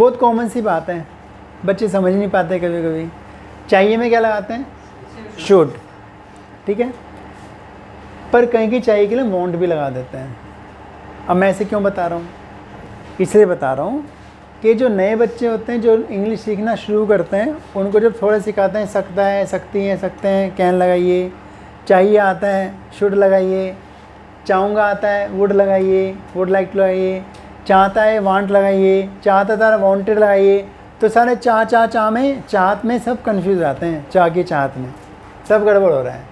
बहुत कॉमन सी बात है, बच्चे समझ नहीं पाते कभी कभी। चाहिए में क्या लगाते हैं? शुड, ठीक है। पर कहीं की चाहिए के लिए वांट भी लगा देते हैं। अब मैं ऐसे क्यों बता रहा हूँ? इसलिए बता रहा हूँ कि जो नए बच्चे होते हैं जो इंग्लिश सीखना शुरू करते हैं, उनको जब थोड़ा सिखाते हैं, सकता है, सकती है, सकते हैं, कैन लगाइए, चाहिए आता है, शुड लगाइए, चाहूँगा आता है, वुड लगाइए, वुड लाइक लगाइए, चाहता है, वांट लगाइए, चाहता था, वांटेड लगाइए। तो सारे चाह में, चाहत में सब कंफ्यूज आते हैं, चाह की चाहत में सब गड़बड़ हो रहा है।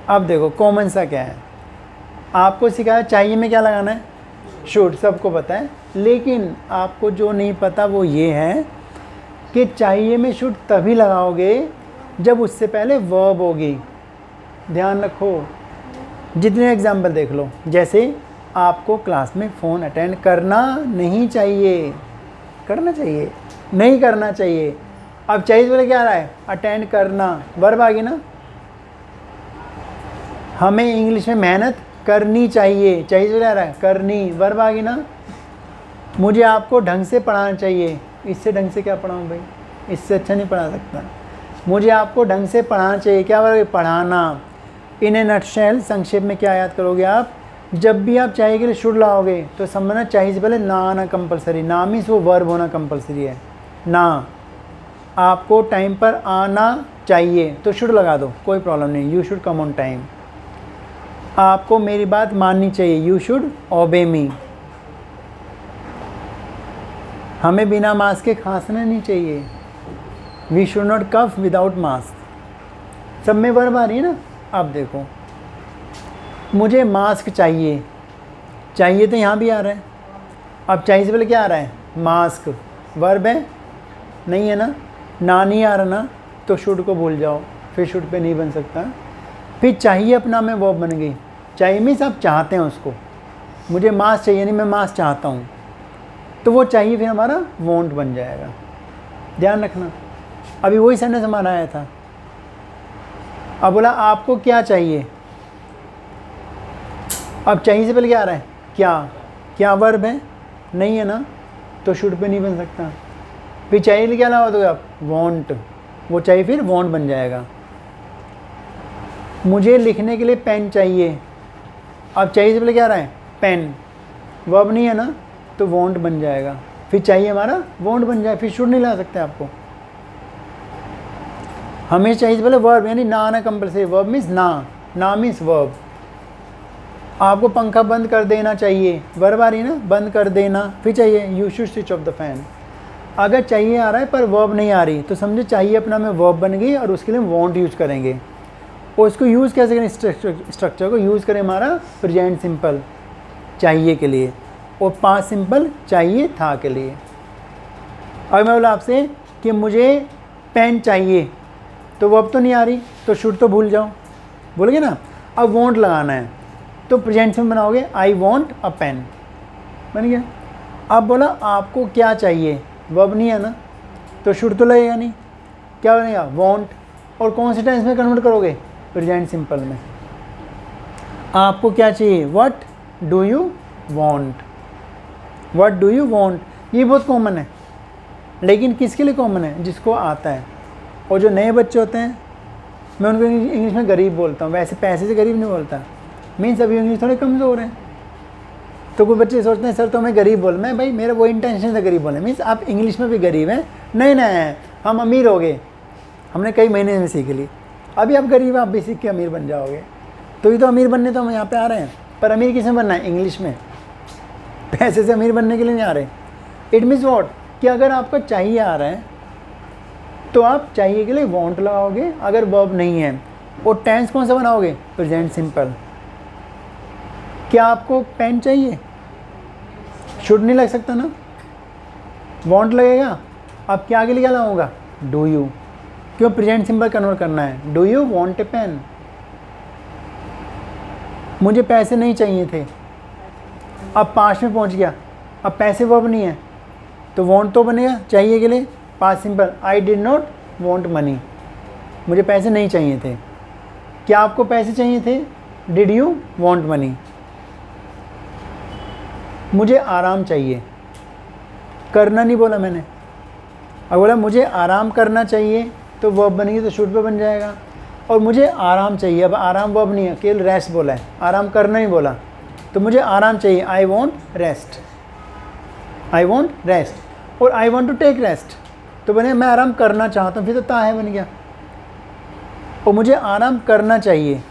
अब देखो कॉमन सा क्या है, आपको सिखाया चाहिए में क्या लगाना है? शुड, सबको पता है। लेकिन आपको जो नहीं पता वो ये है कि चाहिए में शुड तभी लगाओगे जब उससे पहले वर्ब होगी। ध्यान रखो, जितने एग्जाम्पल देख लो, जैसे आपको क्लास में फ़ोन अटेंड करना नहीं चाहिए, करना चाहिए, नहीं करना चाहिए। अब चाहिए बोले क्या आ रहा है? अटेंड करना, वर्ब आ गई ना। हमें इंग्लिश में मेहनत करनी चाहिए, चाहिए बोले आ रहा है, करनी, वर्ब आ गई ना। मुझे आपको ढंग से पढ़ाना चाहिए, इससे ढंग से क्या पढ़ाऊँ भाई, इससे अच्छा नहीं पढ़ा सकता। मुझे आपको ढंग से पढ़ाना चाहिए, क्या वर्ब? पढ़ाना। इन ए नटशेल, संक्षेप में क्या याद करोगे आप? जब भी आप चाहिए के लिए शुड लाओगे तो समझना चाहिए से पहले ना आना कंपलसरी। ना मीन्स वो वर्ब होना कंपलसरी है। ना, आपको टाइम पर आना चाहिए तो शुड लगा दो, कोई प्रॉब्लम नहीं, you should come on time. आपको मेरी बात माननी चाहिए, यू शुड ओबे मी। हमें बिना मास्क के खांसना नहीं चाहिए, we should not cough without mask. सब में वर्ब आ रही है ना। अब देखो, मुझे मास्क चाहिए, चाहिए तो यहाँ भी आ रहा है। अब चाहिए से पहले क्या आ रहा है? मास्क, वर्ब है नहीं है ना नहीं आ रहा ना, तो शुड को भूल जाओ, फिर शुड पे नहीं बन सकता। फिर चाहिए अपना में वर्ब बन गई। चाहिए मीन्स आप चाहते हैं उसको, मुझे मास्क चाहिए नहीं, मैं मास्क चाहता हूँ, तो वो चाहिए फिर हमारा वॉन्ट बन जाएगा। ध्यान रखना, अभी वही सेंटेंस हमारा आया था। अब बोला आपको क्या चाहिए, अब चाहिए से पहले क्या आ रहा है? क्या, क्या वर्ब है नहीं है ना, तो शुड पे नहीं बन सकता। फिर चाहिए लिए क्या लगा दोगे आप? वांट, वो चाहिए फिर वांट बन जाएगा। मुझे लिखने के लिए पेन चाहिए, अब चाहिए से पहले क्या आ रहा है? पेन, वर्ब नहीं है ना, तो वांट बन जाएगा। फिर चाहिए हमारा वांट बन जाए, फिर शुड नहीं ला सकते आपको। हमें चाहिए से पहले वर्ब, यानी ना आना कंपलसरी। वर्ब मीन्स ना मीन्स वर्ब। आपको पंखा बंद कर देना चाहिए, वर्ब आ रही है ना, बंद कर देना। फिर चाहिए you should switch off the fan. अगर चाहिए आ रहा है पर वर्ब नहीं आ रही, तो समझो चाहिए अपना में वर्ब बन गई और उसके लिए वांट यूज़ करेंगे। और इसको यूज़ कैसे करें? स्ट्रक्चर को यूज़ करें हमारा प्रेजेंट सिंपल चाहिए के लिए, और पास्ट सिंपल चाहिए था के लिए। अगर मैं बोला आपसे कि मुझे पेन चाहिए, तो वर्ब तो नहीं आ रही, तो शुड तो भूल जाओ, बोलोगे ना। अब वांट लगाना है, तो प्रेजेंट सिंपल बनाओगे, आई वांट अ पेन, बन गया। अब बोला आपको क्या चाहिए, वर्ब नहीं है ना, तो शुड तो लगेगा नहीं, क्या बनेगा? वांट। और कौन से टेंस में कन्वर्ट करोगे? प्रेजेंट सिंपल में। आपको क्या चाहिए? What do you want, what do you want. ये बहुत कॉमन है, लेकिन किसके लिए कॉमन है? जिसको आता है। और जो नए बच्चे होते हैं, मैं उनको इंग्लिश में गरीब बोलता हूँ, वैसे पैसे से गरीब नहीं बोलता। मीन्स अभी इंग्लिश थोड़े कमज़ोर हैं, तो कोई बच्चे सोचते हैं सर तो हमें गरीब बोल। मैं भाई मेरा वो इंटेंशन था गरीब बोलने, मीन्स आप इंग्लिश में भी गरीब हैं, नहीं हम अमीर हो गए, हमने कई महीने में सीख ली। अभी आप गरीब, आप भी सीख के अमीर बन जाओगे। तो ये तो अमीर बनने तो हम यहाँ पे आ रहे हैं, पर अमीर किस में बनना है? इंग्लिश में। पैसे से अमीर बनने के लिए नहीं आ रहे। इट मीन्स वॉट, कि अगर आपका चाहिए आ रहा है तो आप चाहिए के लिए वांट लगाओगे अगर वर्ब नहीं है। और टेंस कौन सा बनाओगे? Present simple. क्या आपको पेन चाहिए? शुड नहीं लग सकता ना, वांट लगेगा। अब क्या आगे क्या लगाऊंगा? डू यू, क्यों? प्रेजेंट सिंपल कन्वर्ट करना है। Do you want a pen. मुझे पैसे नहीं चाहिए थे, अब पास्ट में पहुंच गया, अब पैसे वर्ब नहीं है, तो वांट तो बनेगा चाहिए के लिए, past simple. I did not want money, मुझे पैसे नहीं चाहिए थे। क्या आपको पैसे चाहिए थे? Did you want money. मुझे आराम चाहिए, करना नहीं बोला मैंने। अब बोला मुझे आराम करना चाहिए तो वर्ब बनेगी, तो शुड पे बन जाएगा। और मुझे आराम चाहिए, अब आराम वर्ब नहीं है, केवल रेस्ट बोला है, आराम करना ही बोला। तो मुझे आराम चाहिए, I want rest, I want rest. और I want to take rest, तो बने मैं आराम करना चाहता हूँ, फिर तो ता है बन गया। और मुझे आराम करना चाहिए,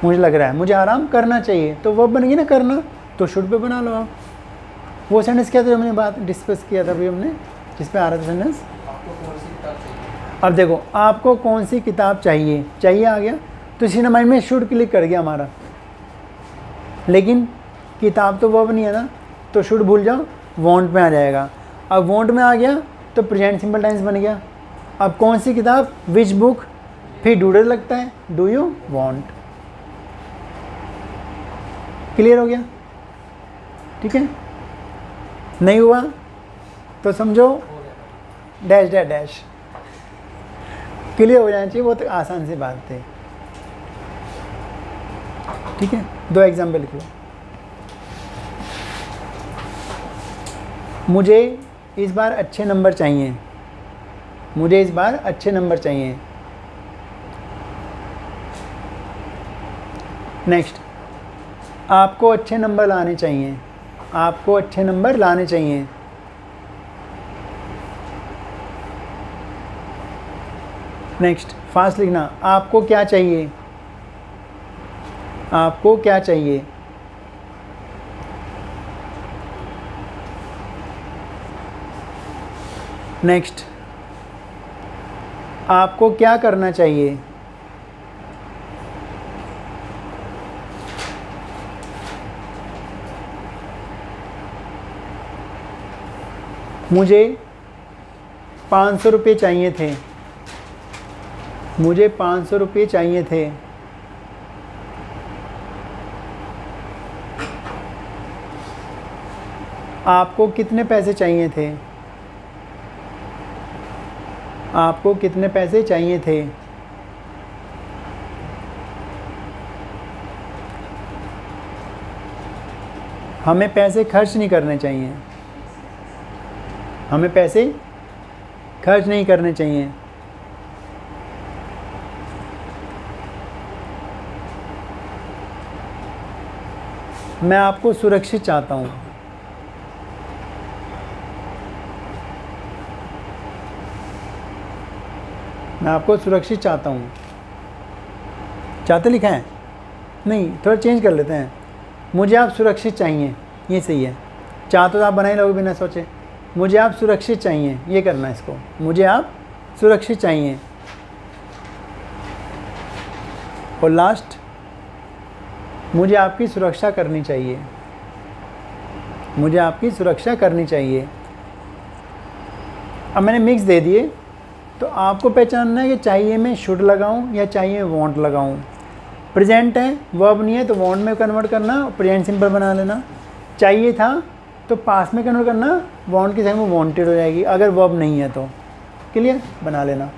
मुझे लग रहा है मुझे आराम करना चाहिए, तो वर्ब बनेगी ना करना, तो शुड पे बना लो आप। वो सेंटेंस क्या था जो हमने बात डिस्कस किया था अभी हमने, जिस पे आ रहा था सेंटेंस। अब देखो आपको कौन सी किताब चाहिए, चाहिए आ गया, तो इसी ने माइंड में शुड क्लिक कर गया हमारा। लेकिन किताब तो वर्ब नहीं है ना, तो शुड भूल जाओ, वांट में आ जाएगा। अब वांट में आ गया तो प्रेजेंट सिंपल टेंस बन गया। अब कौन सी किताब, विच बुक, फिर डूडर लगता है, डू यू वांट। क्लियर हो गया? ठीक है, नहीं हुआ तो समझो डैश डैश डैश। क्लियर हो जाना चाहिए, वो तो आसान सी बात थी। ठीक है, 2 एग्जाम्पल लिख लो। मुझे इस बार अच्छे नंबर चाहिए, मुझे इस बार अच्छे नंबर चाहिए। नेक्स्ट, आपको अच्छे नंबर लाने चाहिए, आपको अच्छे नंबर लाने चाहिए। नेक्स्ट, फास्ट लिखना, आपको क्या चाहिए, आपको क्या चाहिए। नेक्स्ट, आपको क्या करना चाहिए। मुझे 500 रुपये चाहिए थे, मुझे 500 रुपये चाहिए थे। आपको कितने पैसे चाहिए थे, आपको कितने पैसे चाहिए थे। हमें पैसे खर्च नहीं करने चाहिए, हमें पैसे खर्च नहीं करने चाहिए। मैं आपको सुरक्षित चाहता हूँ, मैं आपको सुरक्षित चाहता हूँ। चाहते लिखा है? नहीं, थोड़ा चेंज कर लेते हैं। मुझे आप सुरक्षित चाहिए, ये सही है। चाहते तो आप बनाए लोगे बिना सोचे। मुझे आप सुरक्षित चाहिए, ये करना है इसको, मुझे आप सुरक्षित चाहिए। और लास्ट, मुझे आपकी सुरक्षा करनी चाहिए, मुझे आपकी सुरक्षा करनी चाहिए। अब मैंने मिक्स दे दिए, तो आपको पहचानना है कि चाहिए में शुड लगाऊं या चाहिए वांट लगाऊं। प्रेजेंट है, वर्ब नहीं है, तो वांट में कन्वर्ट करना, प्रेजेंट सिंपल बना लेना। चाहिए था तो पास में कन्वर्ट करना, वांट की जगह में वांटेड हो जाएगी, अगर वर्ब नहीं है तो। क्लियर, बना लेना।